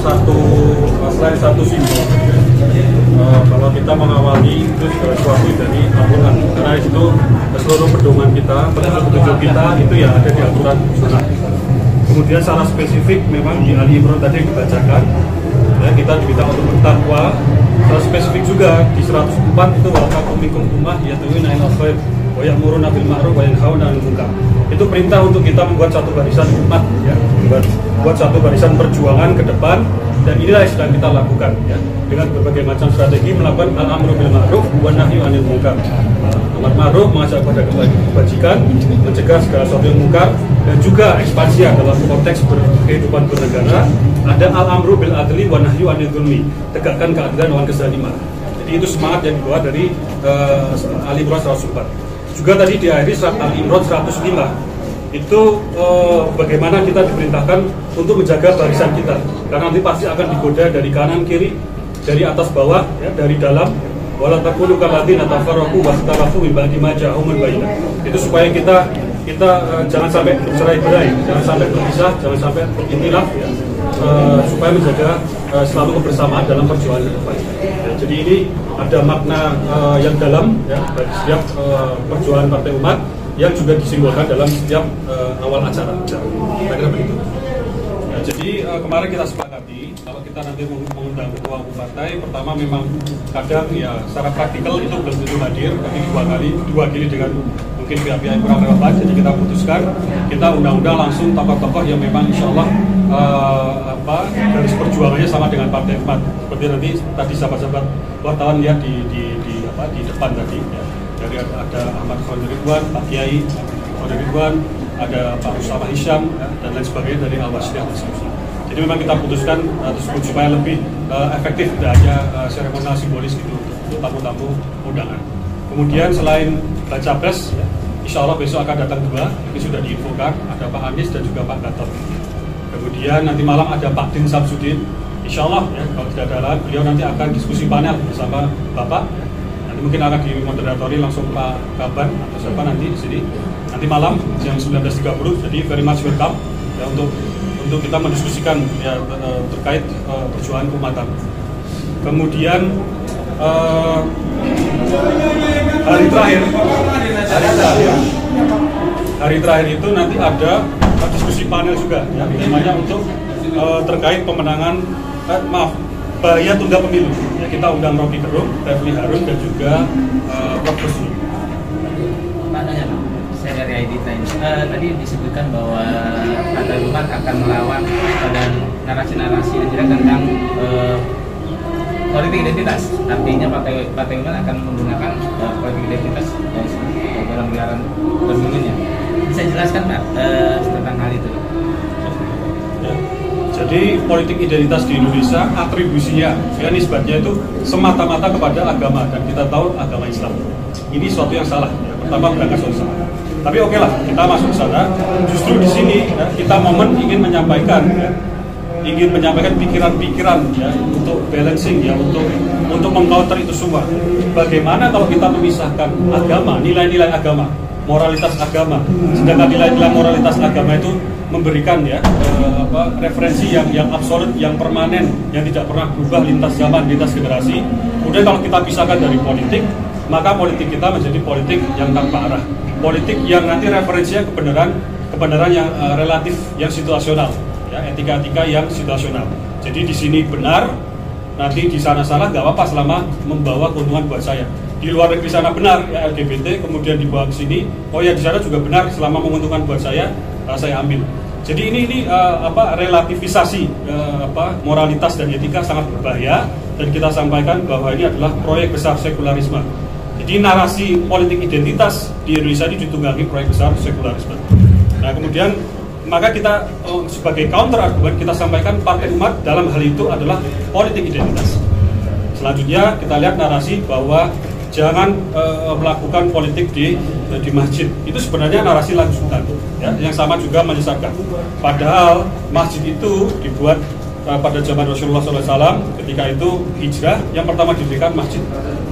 selain satu simbol bahwa kita mengawali itu sesuatu dari Al-Quran, karena itu seluruh pedoman kita, petunjuk kita itu ya ada di Al-Quran Sunnah. Kemudian secara spesifik memang di Ali Imran tadi dibacakan ya, kita diminta untuk bertakwa. Secara spesifik juga di 104 itu wa'takum minkum ummah yad'una ilal khair wa ya'muruna bil ma'ruf wa yanhauna 'anil munkar. Itu perintah untuk kita membuat satu barisan umat ya, membuat satu barisan perjuangan ke depan, dan inilah yang sedang kita lakukan ya, dengan berbagai macam strategi melakukan al-amru bil ma'ruf wa nahyu 'anil munkar. Amar ma'ruf, mengajak kepada kebajikan, mencegah segala sesuatu yang munkar, dan juga ekspansi dalam konteks kehidupan bernegara ada al-amru bil adli wa nahyu 'anil dzulmi, tegakkan keadilan lawan kezaliman. Jadi itu semangat yang dibawa dari Ali Imran 104. Juga tadi di akhir surat Ali Imran 105 itu bagaimana kita diperintahkan untuk menjaga barisan kita, karena nanti pasti akan digoda dari kanan kiri, dari atas bawah ya, dari dalam. Wala taqulu kalladzina tafarraqu wakhtalafu min ba'di ma ja'ahumul bayyinah. Itu supaya kita jangan sampai bercerai-berai, jangan sampai berpisah, jangan sampai berintilaf ya, supaya menjaga selalu kebersamaan dalam perjuangan ke depan. Ya, jadi ini ada makna yang dalam ya, bagi setiap perjuangan Partai Umat yang juga disimbolkan dalam setiap awal acara. Kira-kira begitu. Ya, jadi kemarin kita sepakati kalau kita nanti mengundang ketua umum partai, pertama memang kadang ya secara praktikal itu belum tentu hadir, tapi diwakili dengan mungkin pihak-pihak yang kurang relevan. Jadi kita putuskan kita undang-undang langsung tokoh-tokoh yang memang insya Allah garis perjuangannya sama dengan Partai Umat. Seperti nanti tadi sahabat-sahabat wartawan lihat di depan tadi ya. Dari ada Ahmad Khalid Ridwan, Pak Kiai Khalid Ridwan, ada Pak Usama Hisham ya, dan lain sebagainya dari Al-Wasliyah dan seterusnya. Jadi memang kita putuskan tersebut supaya lebih efektif, tidak hanya seremonial simbolis gitu untuk tamu-tamu undangan. Kemudian selain baca pres, ya, insya Allah besok akan datang dua, ini sudah diinfokan, ada Pak Anies dan juga Pak Gatot. Kemudian nanti malam ada Pak Din Samsudin, insya Allah ya, kalau tidak ada halangan, beliau nanti akan diskusi panel bersama Bapak. Nanti mungkin akan dimoderatori langsung Pak Kaban atau siapa nanti di sini. Nanti malam jam 19.30, jadi very much welcome ya, untuk kita mendiskusikan ya, terkait perjuangan keumatan. Kemudian hari terakhir itu nanti ada diskusi panel juga ya, temanya untuk terkait pemenangan bahaya tunda pemilu ya, kita undang Rocky Gerung, Refli Harun dan juga Prof. Rusli. Saya dari ID Times. Tadi disebutkan bahwa Partai Umat akan melawan dan narasi-narasi yang tidak tentang politik identitas. Artinya Partai Umat akan menggunakan politik identitas dalam gelaran pemilunya. Bisa jelaskan Pak tentang hal itu? Ya. Jadi politik identitas di Indonesia atribusinya, ya nisbatnya itu semata-mata kepada agama, dan kita tahu agama Islam. Ini suatu yang salah. Ya. Pertama berangkat suatu salah. Tapi oke lah, kita masuk ke sana. Justru di sini ya, kita momen ingin menyampaikan pikiran-pikiran ya, untuk balancing ya, untuk mengcounter itu semua. Bagaimana kalau kita memisahkan agama, nilai-nilai agama, moralitas agama, sedangkan nilai-nilai moralitas agama itu memberikan ya referensi yang absolut, yang permanen, yang tidak pernah berubah lintas zaman, lintas generasi. Kemudian kalau kita pisahkan dari politik, maka politik kita menjadi politik yang tanpa arah. Politik yang nanti referensinya kebenaran yang relatif, yang situasional, ya, etika-etika yang situasional. Jadi di sini benar, nanti di sana salah, nggak apa-apa selama membawa keuntungan buat saya. Di luar negeri sana benar, ya LGBT, kemudian dibawa ke sini, oh ya di sana juga benar selama menguntungkan buat saya ambil. Jadi ini relativisasi moralitas dan etika sangat berbahaya, dan kita sampaikan bahwa ini adalah proyek besar sekularisme. Jadi narasi politik identitas di Indonesia ini ditunggangi proyek besar sekularisme. Nah kemudian maka kita sebagai counter argumen kita sampaikan Partai Umat dalam hal itu adalah politik identitas. Selanjutnya kita lihat narasi bahwa jangan melakukan politik di masjid. Itu sebenarnya narasi lanjutan ya, yang sama juga menyesatkan. Padahal masjid itu dibuat pada zaman Rasulullah SAW, ketika itu hijrah, yang pertama didirikan masjid,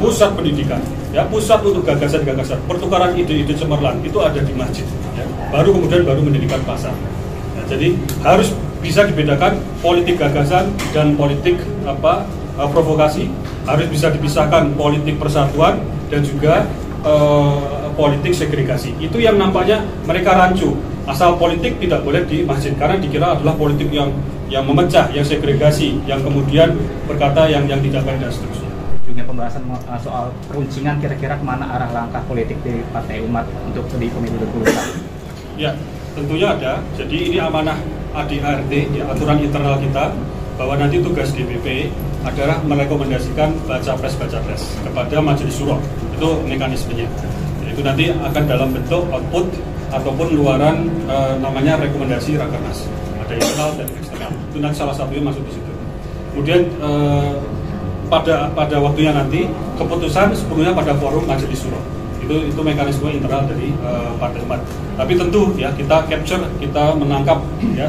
pusat pendidikan, ya, pusat untuk gagasan-gagasan, pertukaran ide-ide cemerlang itu ada di masjid, ya. Baru kemudian mendirikan pasar. Ya, jadi harus bisa dibedakan politik gagasan dan politik provokasi, harus bisa dipisahkan politik persatuan dan juga politik segregasi. Itu yang nampaknya mereka rancu. Asal politik tidak boleh di masjid karena dikira adalah politik yang memecah, yang segregasi, yang kemudian berkata yang tidak baik dan seterusnya. Juga pembahasan soal peruncingan kira-kira kemana arah langkah politik di Partai Umat untuk di pemilu 2024. Ya, tentunya ada. Jadi ini amanah ADART, ya, aturan internal kita, bahwa nanti tugas DPP adalah merekomendasikan baca pres kepada Majelis Syuro. Itu mekanismenya. Itu nanti akan dalam bentuk output ataupun luaran namanya rekomendasi Rakernas. Ada internal dan eksternal. Itu nanti salah satunya masuk di situ. Kemudian pada waktunya nanti keputusan sepenuhnya pada forum Majelis Syuro. Itu mekanisme internal dari Partai Umat. Tapi tentu ya kita capture, kita menangkap ya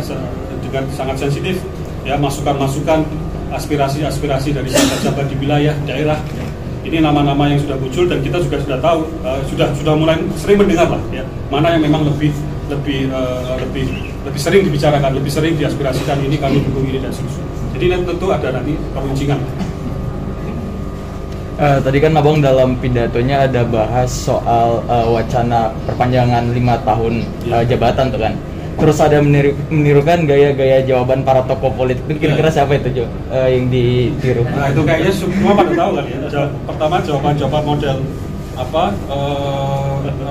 dengan sangat sensitif ya masukan-masukan, aspirasi-aspirasi dari sahabat-sahabat di wilayah daerah. Ini nama-nama yang sudah muncul dan kita juga sudah tahu, sudah mulai sering mendengar lah ya mana yang memang lebih sering dibicarakan, lebih sering diaspirasikan, ini kami dukung ini dan seterusnya. Jadi tentu ada nanti peruncingan. Tadi kan Abang dalam pidatonya ada bahas soal wacana perpanjangan 5 tahun jabatan tuh kan. Terus ada menirukan gaya-gaya jawaban para tokoh politik itu kira-kira siapa itu Jo yang ditiru? Nah itu kayaknya semua pada tahu kan ya. Pertama jawaban model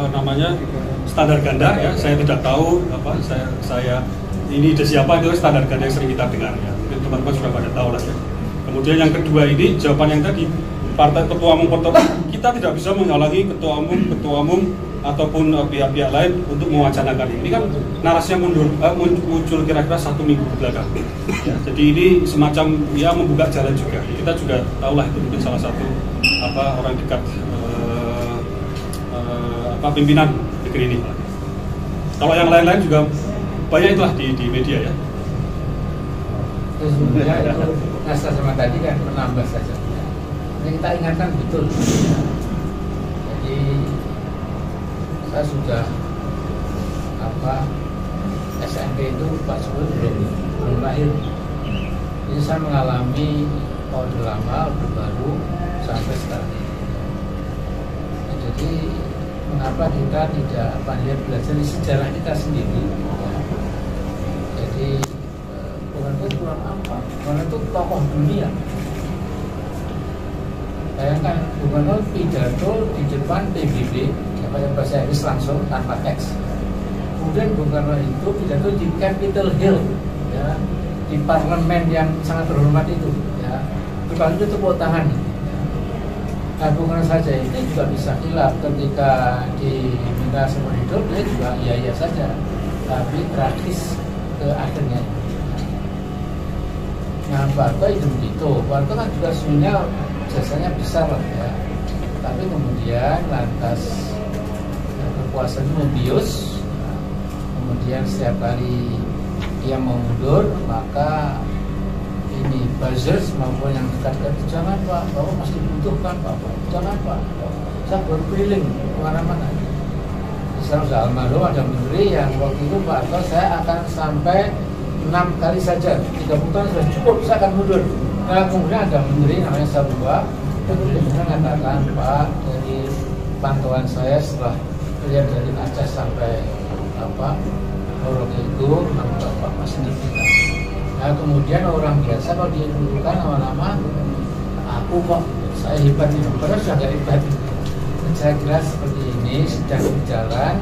namanya standar ganda ya. Saya tidak tahu saya ini ada siapa, itu standar ganda yang sering kita dengar ya. Teman-teman sudah pada tahu lah ya. Kemudian yang kedua ini jawaban yang tadi partai ketua umum kita tidak bisa menghalangi ketua umum ataupun pihak-pihak lain untuk mewacanakan ini. Ini kan narasinya muncul kira-kira 1 minggu belakang. Ya, jadi ini semacam ya membuka jalan juga. Kita juga tahulah itu mungkin salah satu orang dekat pimpinan negeri ini. Kalau yang lain-lain juga banyak itulah di media ya. Sebenarnya itu nasa sama tadi kan menambah saja. Ini kita ingatkan betul. Jadi saya sudah SMP itu Pak Jokowi belum lahir. Jadi saya mengalami orde lama, orde baru sampai sekarang. Nah, jadi mengapa kita tidak belajar di sejarah kita sendiri? Jadi bukan itu kurang apa? Karena itu tokoh dunia. Bayangkan gubernur pidato di depan PBB yang bahasa Inggris langsung tanpa teks. Kemudian gubernur itu pidato di Capitol Hill, ya, di parlemen yang sangat terhormat itu, ya. Bukan itu tepuk tangan. Ya. Nah, bukan saja ini juga bisa hilaf ketika diminta seumur hidup, dia juga iya saja, tapi tragis ke akhirnya. Nah, Pak itu begitu. Pak kan juga sebenarnya jasanya besar lah ya, tapi kemudian lantas kekuasaan membius, kemudian setiap kali dia mau mundur maka ini buzzers maupun yang dekat-dekat jangan Pak, Bapak masih dibutuhkan Pak, jangan Pak, saya berkeliling kemana-mana. Misalnya almarhum ada menteri yang waktu itu Pak Harto saya akan sampai 6 kali saja, 3 putaran sudah cukup, saya akan mundur. Nah, kemudian ada menteri namanya Sabua, kemudian mengatakan Pak, dari pantauan saya setelah lihat dari Aceh sampai Merauke itu nama Bapak masih kita. Nah, kemudian orang biasa kalau ditunjukkan nama-nama aku kok saya hebat ini, padahal sudah nggak hebat. Saya kira seperti ini sedang berjalan.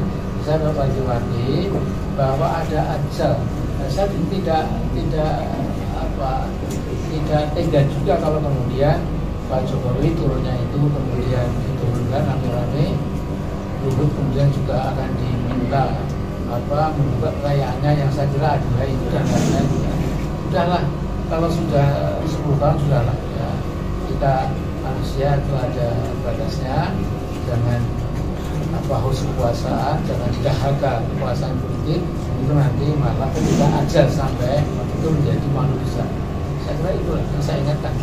Saya berwanti-wanti bahwa ada ajal. Nah, saya tidak tega juga kalau kemudian Pak Jokowi turunnya itu kemudian diturunkan rame-rame, Luhut kemudian juga akan diminta membuka kekayaannya yang saya kira adalah itu dan lain-lain. Udahlah, kalau sudah 10 tahun sudahlah ya. Kita manusia itu ada batasnya, jangan haus kekuasaan, jangan dahaga kekuasaan politik, itu nanti malah ketika ajal sampai itu menjadi manusia. Saya kira itulah yang saya ingatkan.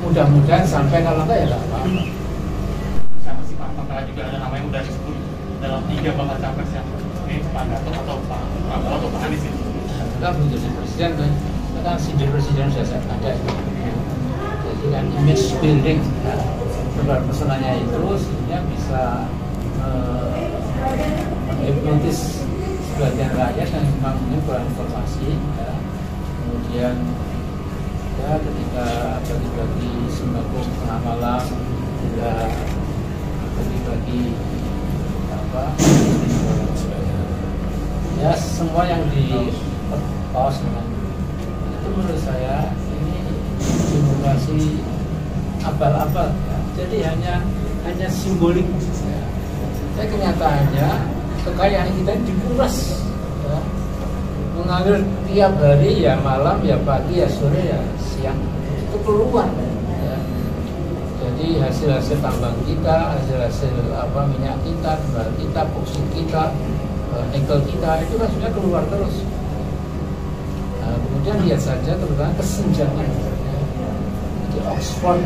Mudah-mudahan sampai, kalau enggak ya enggak apa-apa. Sama si Pak Prabowo juga ada nama yang udah disebut dalam 3 bakal capres yang Pak Gatot atau Pak Prabowo atau Pak Anies ini. kita belum jadi presiden kan sindir presiden sudah ada. Jadi kan image building ya, personanya itu sehingga bisa menghipnotis sebagian rakyat yang memang kurang informasi ya. Kemudian ya ketika bagi-bagi sembako tengah malam juga bagi-bagi apa ya semua yang di pos dengan itu menurut saya ini demokrasi abal-abal ya. Jadi hanya simbolik ya. Tapi kenyataannya kekayaan kita dikuras ya. Mengalir tiap hari ya malam ya pagi ya sore ya siang itu keluar ya. Jadi hasil-hasil tambang kita, hasil-hasil minyak kita, batu kita, boksit kita, nikel kita itu kan sudah keluar terus. Nah, kemudian lihat saja terutama kesenjangan ya. Di Oxfam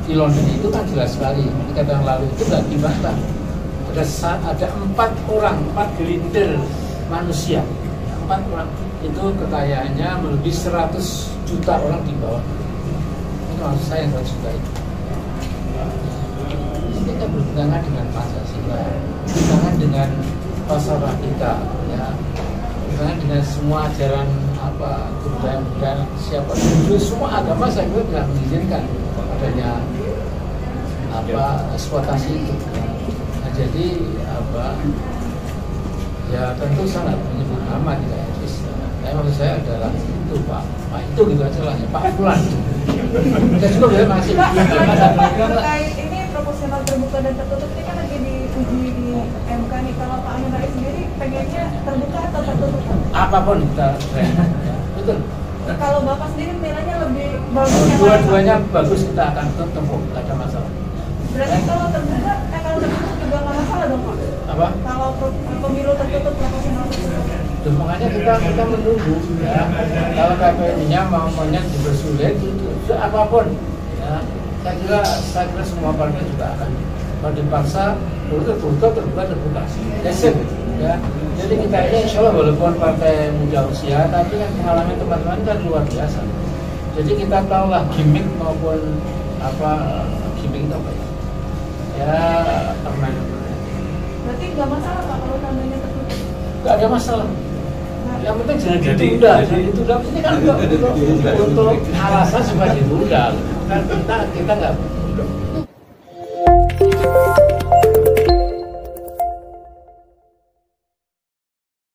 di London itu kan jelas sekali. Di tahun lalu itu nggak dibantah. Ada 4 gelintir manusia, 4 orang itu kekayaannya melebihi 100 juta orang di bawah. Itu maksud saya yang 100 juta itu. Kita bertentangan dengan Pancasila, bertentangan dengan falsafah kita, ya, bertentangan dengan semua ajaran kebudayaan siapa dulu semua agama saya kira tidak mengizinkan adanya eksploitasi itu. Jadi ya tentu sangat menyebut nama tidak etis. Tapi maksud saya adalah itu Pak itu gitu aja lah ya, Pak Fulan. Kita cukup ya masih. Terkait ini proporsional terbuka dan tertutup ini kan lagi diuji di MK nih. Kalau Pak Amin Rais sendiri pengennya terbuka atau tertutup? Apapun kita ya, betul. Kalau Bapak sendiri nilainya lebih bagus. Dua-duanya bagus kita akan tempuh, tidak ada masalah. Berarti kalau terbuka juga nggak masalah dong Pak? Apa? Kalau pemilu tertutup proporsional tertutup? Makanya kita menunggu ya. Kalau KPU-nya maunya dipersulit itu apapun ya. Saya kira semua partai juga akan kalau dipaksa terbuka ya. Jadi kita ini insya Allah walaupun partai muda usia tapi kan pengalaman teman-teman kan luar biasa. Jadi kita tahulah gimmick maupun gimmick itu apa ya permainan. Berarti nggak masalah Pak kalau tandanya tertutup? Nggak ada masalah. Yang penting jangan ditunda. Ini kan untuk alasan supaya ditunda. Kan kita nggak